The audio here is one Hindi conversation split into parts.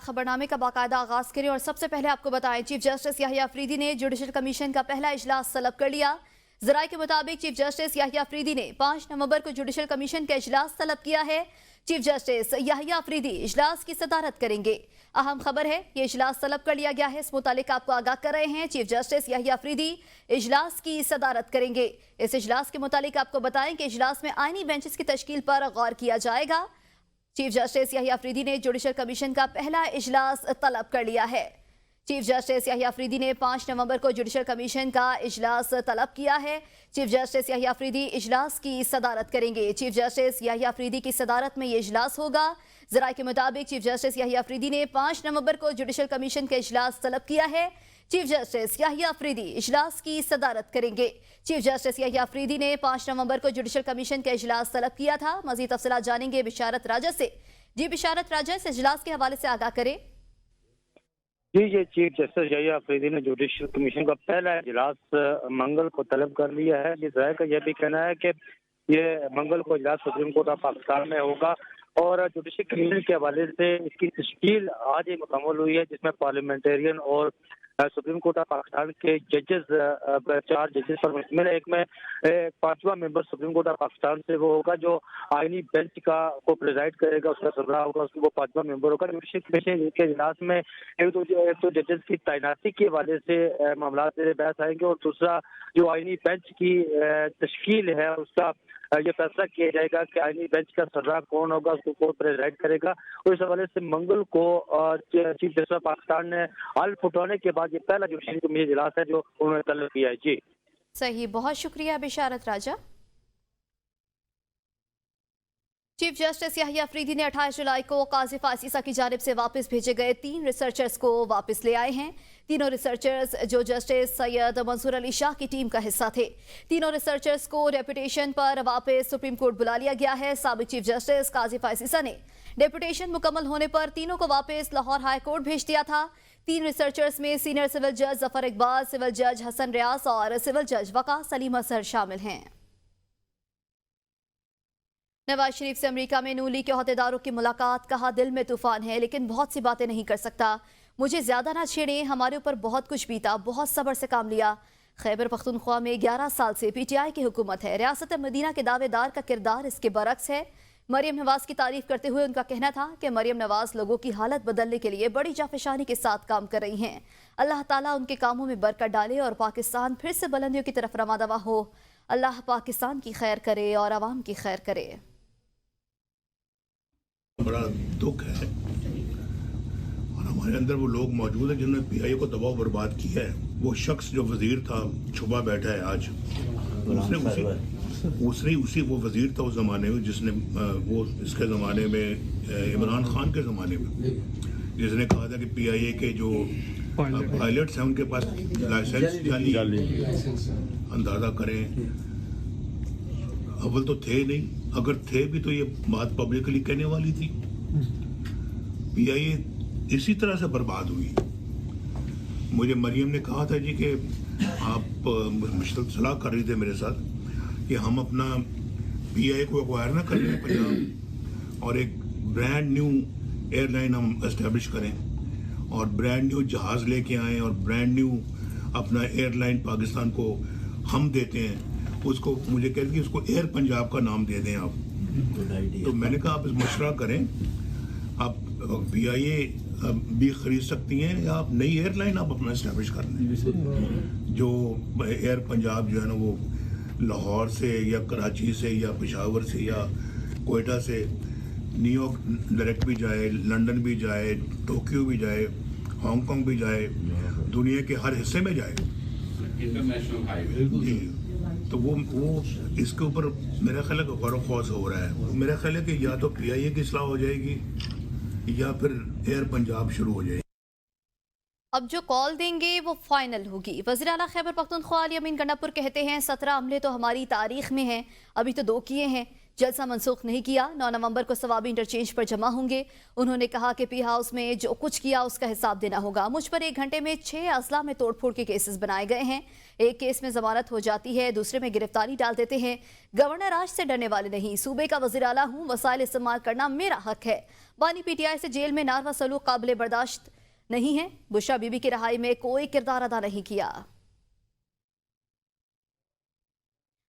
खबरनामे का बाकायदा आगाज करें और सबसे पहले आपको बताएं, चीफ जस्टिस याहिया अफरीदी ने जुडिशल कमीशन का पहला इजलास तलब कर लिया। जराये के मुताबिक चीफ जस्टिस याहिया अफरीदी ने 5 नवंबर को जुडिशल कमीशन का इजलास तलब किया है। चीफ जस्टिस याहिया अफरीदी इजलास की सदारत करेंगे। अहम खबर है, ये इजलास तलब कर लिया गया है, इस मुतालिक आपको आगाह कर रहे हैं। चीफ जस्टिस याहिया अफरीदी इजलास की सदारत करेंगे। इस इजलास के मुतालिक आपको बताएं कि इजलास में आईनी बेंचेस की तश्कील पर गौर किया जाएगा। चीफ जस्टिस याहिया अफरीदी ने जुडिशल कमीशन का पहला इजलास तलब कर लिया है। चीफ जस्टिस याहिया अफरीदी ने 5 नवंबर को जुडिशल कमीशन का इजलास तलब किया है। चीफ जस्टिस याहिया अफरीदी इजलास की सदारत करेंगे। चीफ जस्टिस याहिया अफरीदी की सदारत में ये इजलास होगा। जराये के मुताबिक चीफ जस्टिस याहिया अफरीदी ने 5 नवंबर को जुडिशल कमीशन का इजलास तलब किया है। चीफ जस्टिस याहिया अफरीदी इजलास की सदारत करेंगे। चीफ जस्टिस याहिया अफरीदी ने 5 नवंबर को जुडिशल कमीशन का इजलास तलब किया था। मजीद तफसीलात जानेंगे बिशारत राजा से। जी बिशारत राजा, इस इजलास के हवाले से आगाह करें। जी, ये चीफ जस्टिस याहिया अफरीदी ने जुडिशल कमीशन का पहला इजलास मंगल को तलब कर लिया है। जराये का यह भी कहना है कि ये मंगल को इजलास सुप्रीम कोर्ट ऑफ पाकिस्तान में होगा और जुडिशल कमीशन के हवाले से इसकी तश्कील आज ही मुकम्मल हुई है, जिसमें पार्लियामेंटेरियन और सुप्रीम कोर्ट ऑफ पाकिस्तान के जजेस 4 जजेस पर मुश्तमिल है। एक में 5वां member supreme court of Pakistan से वो होगा जो आईनी बेंच का को प्रिजाइड करेगा, उसका सरबराह होगा, उसको वो 5वां मेंबर होगा। जुडिशल कमीशन के इजलास में एक तो जजेस की तैनाती के हवाले से मामला बहस आएंगे और दूसरा जो आईनी बेंच की तश्कील है उसका ये फैसला किया जाएगा कि आईनी बेंच का सरबराह कौन होगा, उसको कौन प्रेसिडेंट करेगा। और इस हवाले से मंगल को चीफ जस्टिस ऑफ पाकिस्तान ने हल्फ उठाने के बाद ये पहला जुडिशल कमीशन इजलास है जो उन्होंने तलब किया है। जी सही, बहुत शुक्रिया बिशारत राजा। चीफ जस्टिस याहिया अफरीदी ने 28 जुलाई को काजी फासीसा की जानिब से वापस भेजे गए 3 रिसर्चर्स को वापस ले आए हैं। तीनों रिसर्चर्स जो जस्टिस सैयद मंसूर अली शाह की टीम का हिस्सा थे। तीनों रिसर्चर्स को डेपुटेशन पर वापस सुप्रीम कोर्ट बुला लिया गया है। साबिक चीफ जस्टिस काजी फासीसा ने डेपुटेशन मुकम्मल होने पर तीनों को वापस लाहौर हाई कोर्ट भेज दिया था। 3 रिसर्चर्स में सीनियर सिविल जज जफर इकबाल, सिविल जज हसन रियास और सिविल जज वका सलीम असर शामिल हैं। नवाज शरीफ से अमेरिका में नून लीग के अहदेदारों की मुलाकात, कहा दिल में तूफान है लेकिन बहुत सी बातें नहीं कर सकता, मुझे ज्यादा ना छेड़ें, हमारे ऊपर बहुत कुछ बीता, बहुत सब्र से काम लिया। खैबर पख्तूनख्वा में 11 साल से पीटीआई की हुकूमत है, रियासत मदीना के दावेदार का किरदार इसके बरक्स है। मरियम नवाज की तारीफ करते हुए उनका कहना था कि मरियम नवाज लोगों की हालत बदलने के लिए बड़ी जाफिशानी के साथ काम कर रही हैं। अल्लाह ताला उनके कामों में बरकत डाले और पाकिस्तान फिर से बुलंदियों की तरफ रवाना हो। अल्लाह पाकिस्तान की खैर करे और आवाम की खैर करे। बड़ा दुख है और हमारे अंदर वो लोग मौजूद हैं जिन्होंने पीआईए को तबाह बर्बाद किया है। वो शख्स जो वजीर था छुपा बैठा है आज, उसने उसी वो वजीर था उस जमाने में जिसने वो इसके ज़माने में इमरान खान के ज़माने में जिसने कहा था कि पीआईए के जो पायलट्स हैं उनके पास लाइसेंस जाली। अंदाज़ा करें, अव्वल तो थे नहीं, अगर थे भी तो ये बात पब्लिकली कहने वाली थी। पीआईए इसी तरह से बर्बाद हुई। मुझे मरियम ने कहा था जी कि आप मुश्किल सलाह कर रही थे मेरे साथ कि हम अपना पीआईए को एक्वायर ना करें पंजाब और एक ब्रांड न्यू एयरलाइन हम एस्टेब्लिश करें और ब्रांड न्यू जहाज़ लेके आएँ और ब्रांड न्यू अपना एयरलाइन पाकिस्तान को हम देते हैं। उसको मुझे कहते कि उसको एयर पंजाब का नाम दे दें आप। तो मैंने कहा आप मशवरा करें, आप पीआईए भी खरीद सकती हैं या आप नई एयरलाइन आप अपना इस्टेब्लिश कर लें। जो एयर पंजाब जो है ना वो लाहौर से या कराची से या पेशावर से या कोयटा से न्यूयॉर्क डायरेक्ट भी जाए, लंदन भी जाए, टोक्यो भी जाए, हांगकांग भी जाए, दुनिया के हर हिस्से में जाए। इंटरनेशनल हाईवे तो वो इसके ऊपर मेरा ख्याल है कि गौर ख्वास हो रहा है। मेरा ख्याल है कि या तो पीआईए की इस्लाह हो जाएगी या फिर एयर पंजाब शुरू हो जाएगी। अब जो कॉल देंगे वो फाइनल होगी। वज़ीर आला खैबर पख्तूनख्वा अली अमीन गंडापुर कहते हैं 17 हमले तो हमारी तारीख में हैं, अभी तो 2 किए हैं। जलसा मनसूख नहीं किया। 9 नवंबर को सवाबी इंटरचेंज पर जमा होंगे। उन्होंने कहा कि पी हाउस में जो कुछ किया उसका हिसाब देना होगा। मुझ पर 1 घंटे में 6 अजला में तोड़फोड़ के केसेस बनाए गए हैं। एक केस में जमानत हो जाती है, दूसरे में गिरफ्तारी डाल देते हैं। गवर्नर आज से डरने वाले नहीं, सूबे का वजीर आला हूं, वसाइल इस्तेमाल करना मेरा हक है। बानी PTI से जेल में नारवा सलूक काबिल बर्दाश्त नहीं है। बुशरा बीबी की रहाई में कोई किरदार अदा नहीं किया।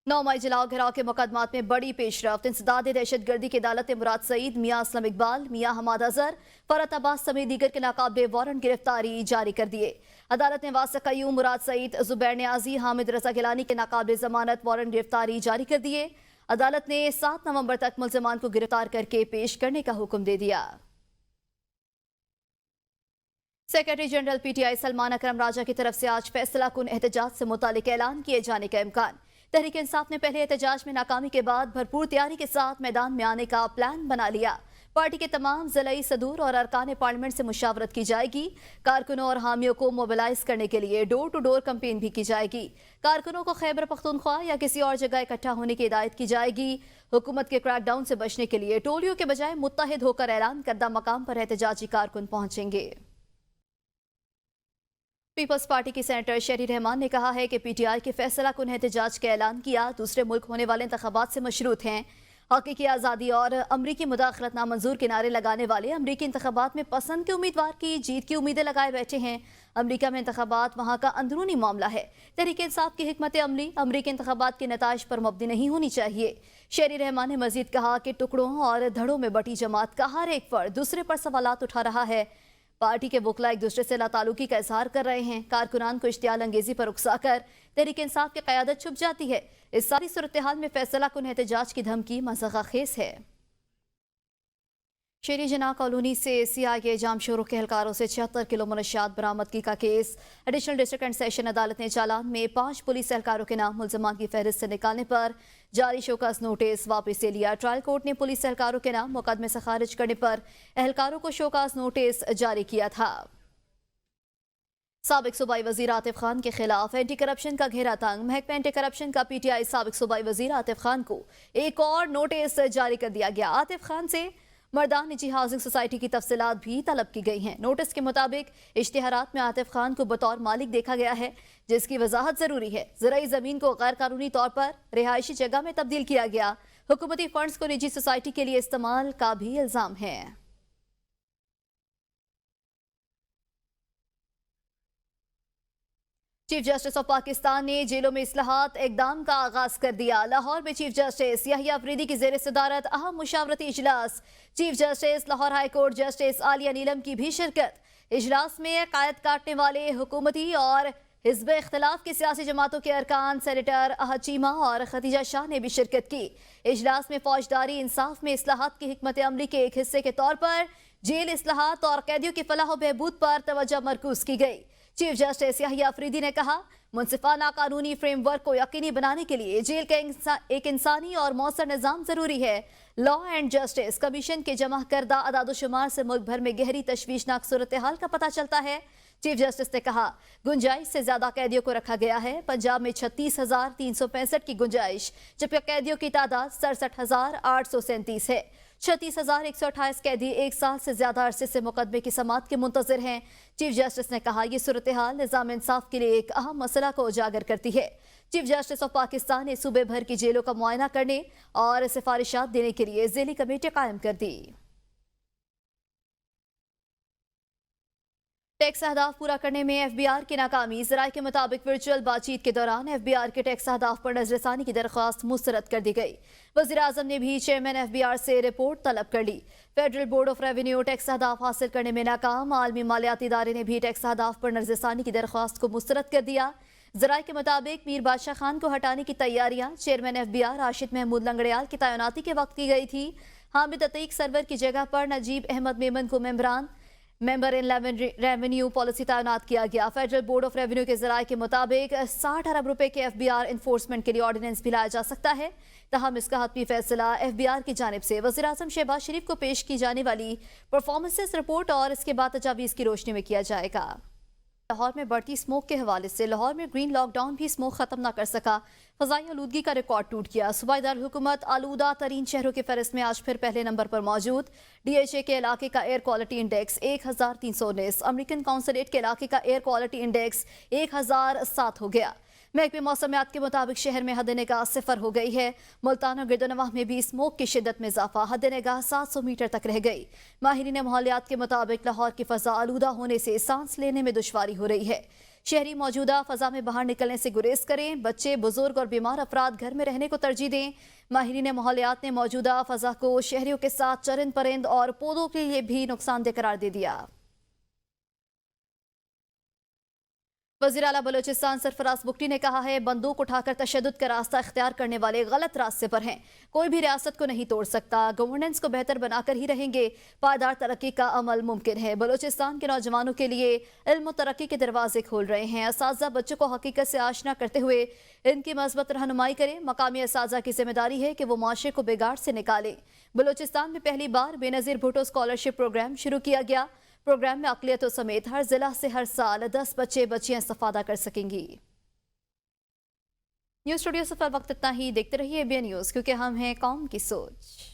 9 मई जलाओ घिराव के मुकदमात में बड़ी पेशरफ्त। इंसदाद दहशतगर्दी की अदालत ने मुराद सईद, मियां असलम इकबाल, मियां हमाद अजहर, फरत अब्बास समेत दीगर के नाकाबिले वारंट गिरफ्तारी जारी कर दिए। अदालत ने वासिक कयूम, मुराद सईद, जुबैर न्याजी, हामिद रजा गिलानी के नाकाबिले जमानत वारंट गिरफ्तारी जारी कर दिए। अदालत ने 7 नवंबर तक मुल्जिमान को गिरफ्तार करके पेश करने का हुक्म दे दिया। सेक्रेटरी जनरल PTI सलमान अकरम राजा की तरफ से आज फैसला कुन एहतजाज से मुतालिक ऐलान किए जाने का इम्कान। तहरीक इंसाफ ने पहले एहतजाज में नाकामी के बाद भरपूर तैयारी के साथ मैदान में आने का प्लान बना लिया। पार्टी के तमाम जिलाई सदूर और अरकान पार्लियामेंट से मुशावरत की जाएगी। कारकुनों और हामियों को मोबिलाइज करने के लिए डोर टू डोर कैंपेन भी की जाएगी। कारकुनों को खैबर पख्तूनख्वा या किसी और जगह इकट्ठा होने की हिदायत की जाएगी। हुकूमत के क्रैकडाउन से बचने के लिए टोलियों के बजाय मुत्तहिद होकर ऐलान करदा मकाम पर एहतजाजी कारकुन पहुंचेंगे। पीपल्स पार्टी की सेनेटर शेरी रहमान ने कहा है कि PTI के फैसला कुन एहतजाज का ऐलान किया दूसरे मुल्क होने वाले इंतखाबात से मशरूत हैं। हकीकी आज़ादी और अमरीकी मुदाखलत नामंजूर के नारे लगाने वाले अमरीकी इंतखाबात में पसंद के उम्मीदवार की जीत की उम्मीदें लगाए बैठे हैं। अमरीका में इंतखाबात वहाँ का अंदरूनी मामला है। तहरीक इंसाफ की हिकमत अमली अमरीकी इंतखाबात के नताइज पर मबनी नहीं होनी चाहिए। शेरी रहमान ने मजीद कहा कि टुकड़ों और धड़ों में बटी जमात का हर एक फर्द दूसरे पर सवालात उठा रहा है। पार्टी के वकला एक दूसरे से लातालुकी का इजहार कर रहे हैं। कारकुनान को इश्तियाल अंगेजी पर उकसाकर तहरीक इंसाफ की क़यादत छुप जाती है। इस सारी सूरत हाल में फैसला कुन एहतजाज की धमकी मज़ाक़खेज़ है। शेरी जना कॉलोनी से CIA जाम शोरों के एहलकारों से 76 किलो मुनशियात बरामदगी का case. Additional district and session अदालत ने चालान में 5 पुलिस एहलकारों के नाम मुल्ज़मान की फहरिस्त से निकालने पर जारी शोकस नोटिस वापस ले लिया। ट्रायल कोर्ट ने पुलिस एहलकारों के नाम मुकदमे से खारिज करने पर एहलकारों को शोकस नोटिस जारी किया था। साबिक सूबाई वजीर आतिफ खान के खिलाफ एंटी करप्शन का घेरा तंग। महकमा एंटी करप्शन का PTI साबिक सूबाई वजीर आतिफ खान को एक और नोटिस जारी कर दिया गया। आतिफ खान से मर्दान निजी हाउसिंग सोसाइटी की तफसीलात भी तलब की गई हैं। नोटिस के मुताबिक इश्तिहारात में आतिफ खान को बतौर मालिक देखा गया है, जिसकी वजाहत जरूरी है। ज़राई ज़मीन को गैर कानूनी तौर पर रिहायशी जगह में तब्दील किया गया। हुकूमती फंड्स को निजी सोसाइटी के लिए इस्तेमाल का भी इल्जाम है। चीफ जस्टिस ऑफ पाकिस्तान ने जेलों में इस्लाहात इकदाम का आगाज कर दिया। लाहौर में चीफ जस्टिस याहिया अफरीदी की जेर सदारत अहम मुशावरती इजलास। Chief justice Lahore high court justice Aliya Neelam की भी शिरकत। इजलास में कायद काटने वाले हुकूमती और हिज़्ब इख्तिलाफ की सियासी जमातों के अरकान सेनेटर अहद चीमा और खतीजा शाह ने भी शिरकत की। इजलास में फौजदारी इंसाफ में इस्लाहात की हिकमत अमली के एक हिस्से के तौर पर जेल इस्लाहात और कैदियों की फलाह बहबूद पर तवज्जो मरकूज की गई। चीफ जस्टिस याहिया अफरीदी ने कहा, मुनसिफाना कानूनी फ्रेमवर्क को यकीनी बनाने के लिए जेल का एक इंसानी और मौसर निज़ाम जरूरी है। लॉ एंड जस्टिस कमीशन के जमा करदा अदादोशुमार से मुल्क भर में गहरी तशवीशनाक सूरत हाल का पता चलता है। चीफ जस्टिस ने कहा, गुंजाइश से ज्यादा कैदियों को रखा गया है। पंजाब में 36,365 की गुंजाइश, जबकि कैदियों की तादाद 67,837 है। 36,128 कैदी 1 साल से ज्यादा अरसे से मुकदमे की समाअत के मुंतजर हैं। चीफ जस्टिस ने कहा, यह सूरत हाल निज़ाम इंसाफ के लिए एक अहम मसला को उजागर करती है। चीफ जस्टिस ऑफ पाकिस्तान ने सूबे भर की जेलों का मुआयना करने और सिफारिशात देने के लिए ज़ेली कमेटी कायम कर दी। टैक्स अहदाफ पूरा करने में FBR की नाकामी। ज़राए के मुताबिक वर्चुअल बातचीत के दौरान FBR के टैक्स अहदाफ पर नजरसानी की दरख्वास्त मुस्तरद कर दी गई। वज़ीर आज़म ने भी चेयरमैन FBR से रिपोर्ट तलब कर ली। Federal board of revenue tax अहदाफ हासिल करने में नाकाम। आलमी मालियाती इदारे ने भी टैक्स अहदाफ पर नजरसानी की दरख्वास्त को मुस्तरद कर दिया। ज़राए के मुताबिक मीर बादशाह खान को हटाने की तैयारियां चेयरमैन FBR राशिद महमूद लंगड़ियाल की तैनाती के वक्त की गई थी। हामिद अतीक सरवर की जगह पर नजीब अहमद मेमन को मेंबर इन रेवेन्यू पॉलिसी तैनात किया गया। फेडरल बोर्ड ऑफ रेवेन्यू के ज़राए के मुताबिक 60 अरब रुपए के FBR इन्फोर्समेंट के लिए ऑर्डिनेंस भी लाया जा सकता है। तहम इसका हतमी फैसला FBR की जानिब से वज़ीर आज़म शहबाज शरीफ को पेश की जाने वाली परफॉर्मेंसेस रिपोर्ट और इसके बाद तजावीज़ की रोशनी में किया जाएगा। लाहौर में बढ़ती स्मोक के हवाले से लाहौर में ग्रीन लॉकडाउन भी स्मोक खत्म न कर सका। फजाई आलूदगी का रिकॉर्ड टूट गया। सूबाई दारुल हुकूमत आलूदा तरीन शहरों की फहरिस्त में आज फिर पहले नंबर पर मौजूद। DHA के इलाके का air quality index 1319, American consulate के इलाके का एयर क्वालिटी इंडेक्स 1007 हो गया। महकमे मौसमियात के मुताबिक शहर में हद निगाह 0 हो गई है। मुल्तान और गिरदोनवाह में भी स्मोक की शिद्दत में इजाफा, हद निगाह 700 मीटर तक रह गई। माहिरीन माहौलियात के मुताबिक लाहौर की फजा आलूदा होने से सांस लेने में दुश्वारी हो रही है। शहरी मौजूदा फजा में बाहर निकलने से गुरेज करें। बच्चे, बुजुर्ग और बीमार अफराद घर में रहने को तरजीह दें। माहिरीन माहौलियात ने मौजूदा फजा को शहरियों के साथ चरिंद परिंद और पौधों के लिए भी नुकसानदेह करार दे दिया। वज़ीर आला बलोचिस्तान सरफराज बुगटी ने कहा है, बंदूक उठाकर तशद्दुद का रास्ता इख्तियार करने वाले गलत रास्ते पर हैं। कोई भी रियासत को नहीं तोड़ सकता। गवर्नेंस को बेहतर बनाकर ही रहेंगे। पायदार तरक्की का अमल मुमकिन है। बलोचिस्तान के नौजवानों के लिए इल्म और तरक्की के दरवाजे खोल रहे हैं। असातिज़ा बच्चों को हकीकत से आशना करते हुए इनकी मस्बत रहनुमाई करें। मकामी असातिज़ा की जिम्मेदारी है कि वो माशरे को बिगाड़ से निकालें। बलोचिस्तान में पहली बार बेनज़ीर भुट्टो स्कॉलरशिप प्रोग्राम शुरू किया गया। प्रोग्राम में अक़लियतों समेत हर जिला से हर साल 10 बच्चे बच्चियां इस्तिफ़ादा कर सकेंगी। न्यूज़ स्टूडियो से फिल वक्त इतना ही। देखते रहिए ABN न्यूज़, क्योंकि हम हैं कौम की सोच।